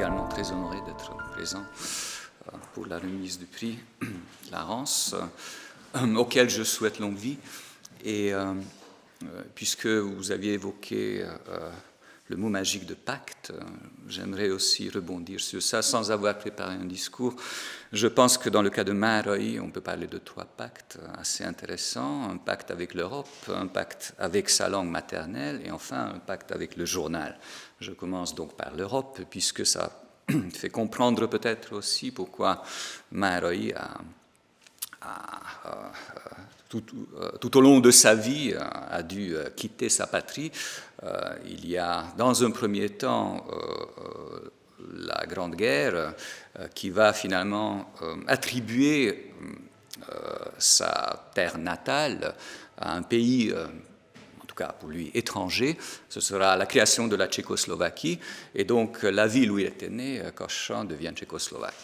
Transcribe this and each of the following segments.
également très honoré d'être présent pour la remise du prix Laurence, auquel je souhaite longue vie. Et puisque vous aviez évoqué le mot magique de pacte, j'aimerais aussi rebondir sur ça sans avoir préparé un discours. Je pense que dans le cas de Maaroï, on peut parler de 3 pactes assez intéressants. Un pacte avec l'Europe, un pacte avec sa langue maternelle et enfin un pacte avec le journal. Je commence donc par l'Europe puisque ça fait comprendre peut-être aussi pourquoi Maaroï tout au long de sa vie a dû quitter sa patrie. Il y a dans un premier temps la Grande Guerre qui va finalement attribuer sa terre natale à un pays, en tout cas pour lui étranger. Ce sera la création de la Tchécoslovaquie et donc la ville où il était né, Kocsan, devient tchécoslovaque.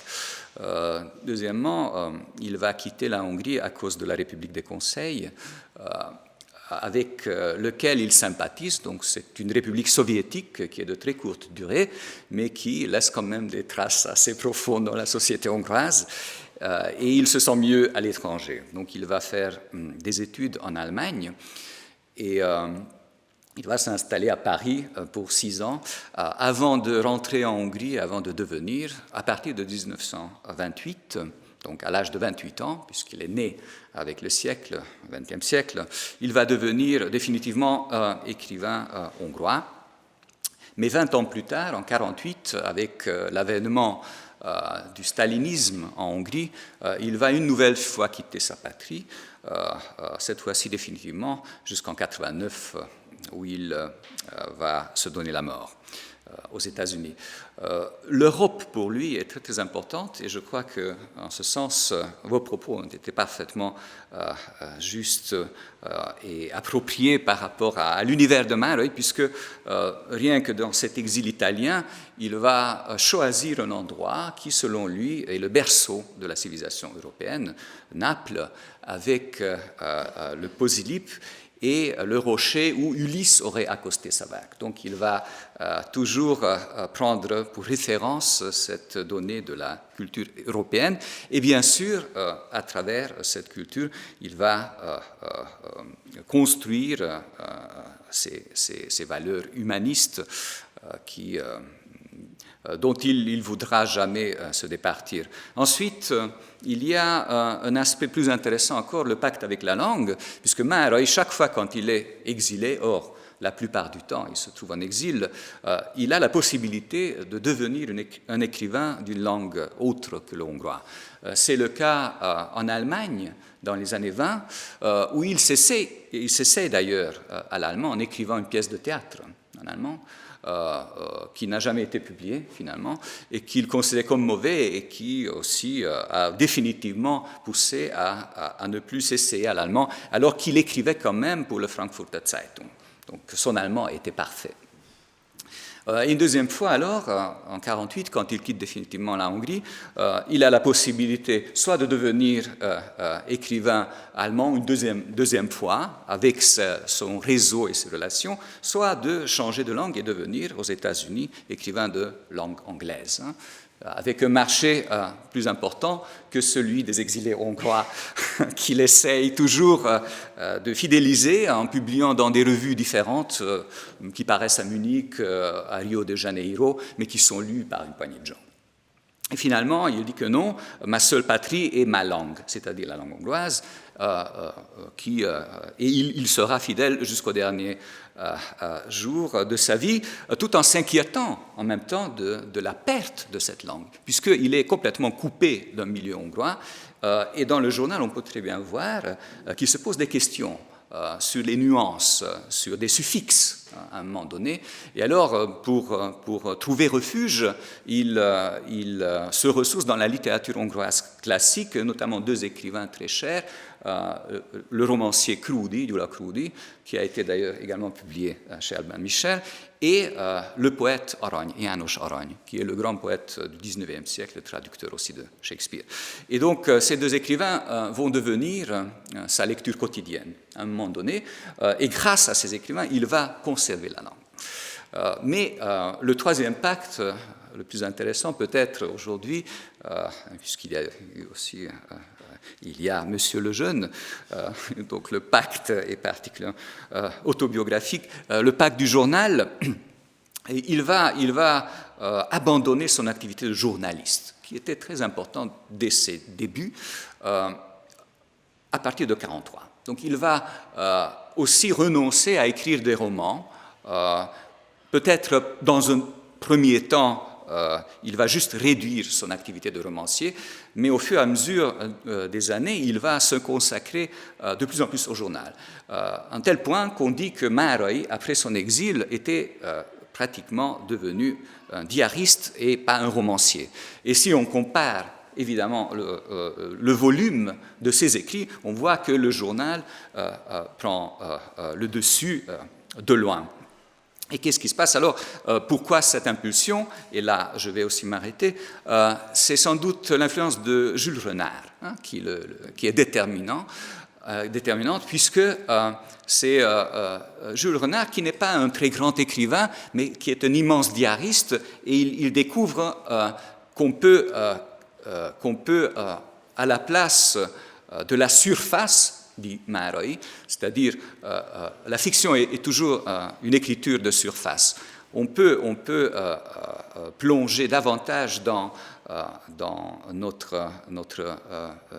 Deuxièmement, il va quitter la Hongrie à cause de la République des Conseils, avec lequel il sympathise. Donc c'est une république soviétique qui est de très courte durée, mais qui laisse quand même des traces assez profondes dans la société hongroise. Et il se sent mieux à l'étranger. Donc il va faire des études en Allemagne et il va s'installer à Paris pour 6 ans, avant de rentrer en Hongrie, avant de devenir, à partir de 1928, donc à l'âge de 28 ans, puisqu'il est né avec le siècle, le XXe siècle, il va devenir définitivement écrivain hongrois. Mais 20 ans plus tard, en 1948, avec l'avènement du stalinisme en Hongrie, il va une nouvelle fois quitter sa patrie, cette fois-ci définitivement jusqu'en 1989, où il va se donner la mort aux États-Unis. L'Europe, pour lui, est très, très importante, et je crois qu'en ce sens, vos propos ont été parfaitement justes et appropriés par rapport à l'univers de Maaroï, puisque rien que dans cet exil italien, il va choisir un endroit qui, selon lui, est le berceau de la civilisation européenne, Naples, avec le Posillipe, et le rocher où Ulysse aurait accosté sa vague. Donc il va toujours prendre pour référence cette donnée de la culture européenne. Et bien sûr, à travers cette culture, il va construire ces valeurs humanistes dont il ne voudra jamais se départir. Ensuite, il y a un aspect plus intéressant encore, le pacte avec la langue, puisque Maaroï, chaque fois quand il est exilé, or la plupart du temps il se trouve en exil, il a la possibilité de devenir un écrivain d'une langue autre que le hongrois. C'est le cas en Allemagne dans les années 20, où il s'essaie d'ailleurs à l'allemand en écrivant une pièce de théâtre en allemand, qui n'a jamais été publié finalement, et qu'il considérait comme mauvais et qui aussi a définitivement poussé à ne plus s'essayer à l'allemand, alors qu'il écrivait quand même pour le Frankfurter Zeitung. Donc son allemand était parfait. Une deuxième fois alors, en 1948, quand il quitte définitivement la Hongrie, il a la possibilité soit de devenir écrivain allemand une deuxième fois, avec son réseau et ses relations, soit de changer de langue et devenir aux États-Unis écrivain de langue anglaise, avec un marché plus important que celui des exilés hongrois qu'il essaye toujours de fidéliser en publiant dans des revues différentes qui paraissent à Munich, à Rio de Janeiro, mais qui sont lues par une poignée de gens. Et finalement, il dit que non, ma seule patrie est ma langue, c'est-à-dire la langue hongroise, et il sera fidèle jusqu'au dernier jour de sa vie, tout en s'inquiétant en même temps de la perte de cette langue, puisqu'il est complètement coupé d'un milieu hongrois. Et dans le journal, on peut très bien voir qu'il se pose des questions sur les nuances, sur des suffixes à un moment donné. Et alors, pour trouver refuge, il se ressource dans la littérature hongroise classique, notamment 2 écrivains très chers, le romancier Krudi, Gyula Krudi, qui a été d'ailleurs également publié chez Albin Michel, et le poète Arany, János Arany, qui est le grand poète du XIXe siècle, traducteur aussi de Shakespeare. Et donc, ces 2 écrivains vont devenir sa lecture quotidienne à un moment donné, et grâce à ces écrivains, il va conserver la langue. Mais le troisième pacte, le plus intéressant peut-être aujourd'hui, puisqu'il y a aussi il y a Monsieur le Jeune, donc le pacte est particulièrement autobiographique, le pacte du journal, et il va abandonner son activité de journaliste, qui était très importante dès ses débuts, à partir de 1943. Donc il va aussi renoncer à écrire des romans, peut-être dans un premier temps, il va juste réduire son activité de romancier, mais au fur et à mesure des années, il va se consacrer de plus en plus au journal. À un tel point qu'on dit que Maaroy, après son exil, était pratiquement devenu un diariste et pas un romancier. Et si on compare évidemment le volume de ses écrits, on voit que le journal prend le dessus de loin. Et qu'est-ce qui se passe alors? Pourquoi cette impulsion? Et là, je vais aussi m'arrêter. C'est sans doute l'influence de Jules Renard qui est déterminante, puisque c'est Jules Renard qui n'est pas un très grand écrivain, mais qui est un immense diariste, et il découvre qu'on peut, à la place de la surface, dit Maaroy, c'est-à-dire la fiction est toujours une écriture de surface. On peut plonger davantage dans notre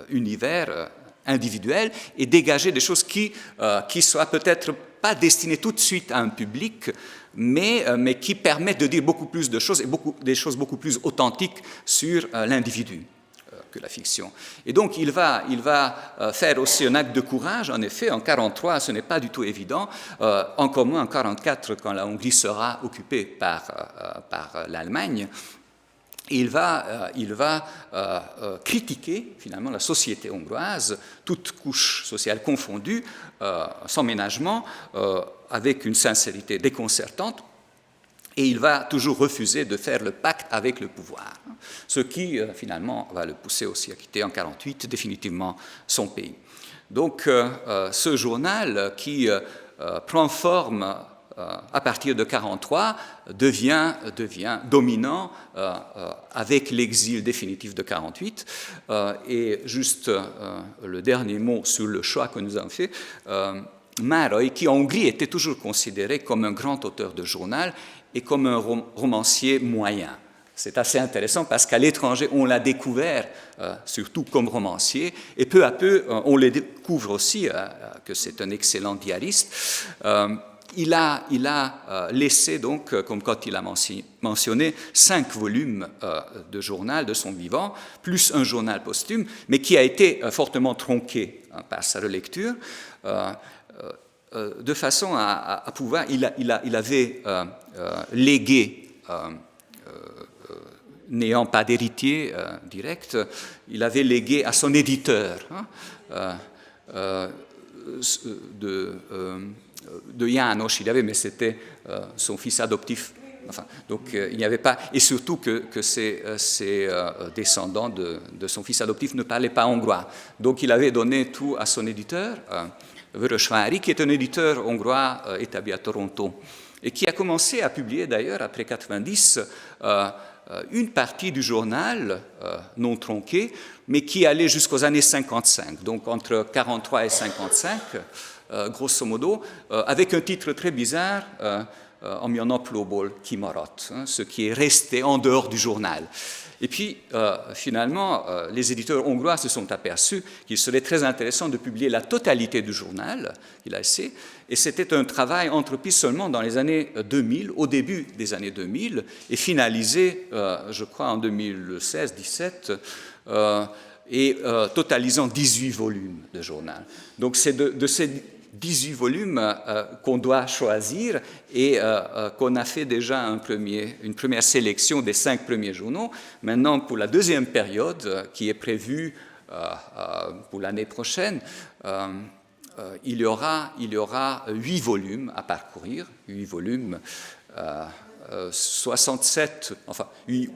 univers individuel et dégager des choses qui soient peut-être pas destinées tout de suite à un public, mais qui permettent de dire beaucoup plus de choses et des choses beaucoup plus authentiques sur l'individu que la fiction. Et donc il va faire aussi un acte de courage. En effet, en 1943, ce n'est pas du tout évident, encore moins en 1944, quand la Hongrie sera occupée par l'Allemagne. Il va critiquer finalement la société hongroise, toutes couches sociales confondues, sans ménagement, avec une sincérité déconcertante. Et il va toujours refuser de faire le pacte avec le pouvoir, ce qui finalement va le pousser aussi à quitter en 1948 définitivement son pays. Donc ce journal qui prend forme à partir de 1943 devient dominant avec l'exil définitif de 1948. Et juste le dernier mot sur le choix que nous avons fait. Maaroy, qui en Hongrie était toujours considéré comme un grand auteur de journal et comme un romancier moyen. C'est assez intéressant parce qu'à l'étranger, on l'a découvert surtout comme romancier, et peu à peu, on le découvre aussi que c'est un excellent diariste. Il a laissé donc, comme quand il a mentionné, 5 volumes de journal de son vivant, plus un journal posthume, mais qui a été fortement tronqué par sa relecture. De façon à pouvoir, il avait légué, n'ayant pas d'héritier direct, il avait légué à son éditeur de János, il avait, mais c'était son fils adoptif. Enfin, donc il n'y avait pas, et surtout que ses descendants de son fils adoptif ne parlaient pas hongrois. Donc il avait donné tout à son éditeur, Vörösvári, qui est un éditeur hongrois établi à Toronto, et qui a commencé à publier d'ailleurs après 1990 une partie du journal non tronqué, mais qui allait jusqu'aux années 55, donc entre 1943 et 1955, grosso modo, avec un titre très bizarre, Ami a naplóból kimaradt, ce qui est resté en dehors du journal. Et puis, finalement, les éditeurs hongrois se sont aperçus qu'il serait très intéressant de publier la totalité du journal qu'il a essayé, et c'était un travail entrepris seulement dans les années 2000, au début des années 2000, et finalisé, je crois, en 2016-17, et totalisant 18 volumes de journal. Donc c'est de ces 18 volumes qu'on doit choisir et qu'on a fait déjà une première sélection des 5 premiers journaux. Maintenant, pour la deuxième période, qui est prévue pour l'année prochaine, il y aura 8 volumes à parcourir, 8 volumes, 67, enfin 8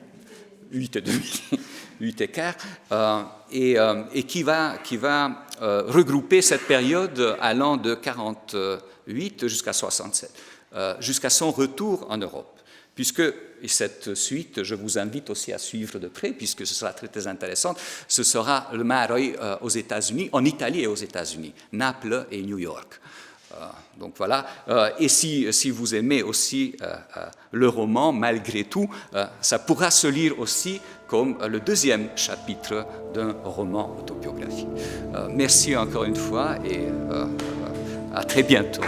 et demi, 8 et quart, et qui va regrouper cette période allant de 48 jusqu'à 67, jusqu'à son retour en Europe. Puisque, et cette suite, je vous invite aussi à suivre de près, puisque ce sera très, très intéressant, ce sera le Maharoj aux États-Unis, en Italie et aux États-Unis, Naples et New York. Donc voilà, et si vous aimez aussi le roman, malgré tout, ça pourra se lire aussi comme le deuxième chapitre d'un roman autobiographique. Merci encore une fois et à très bientôt.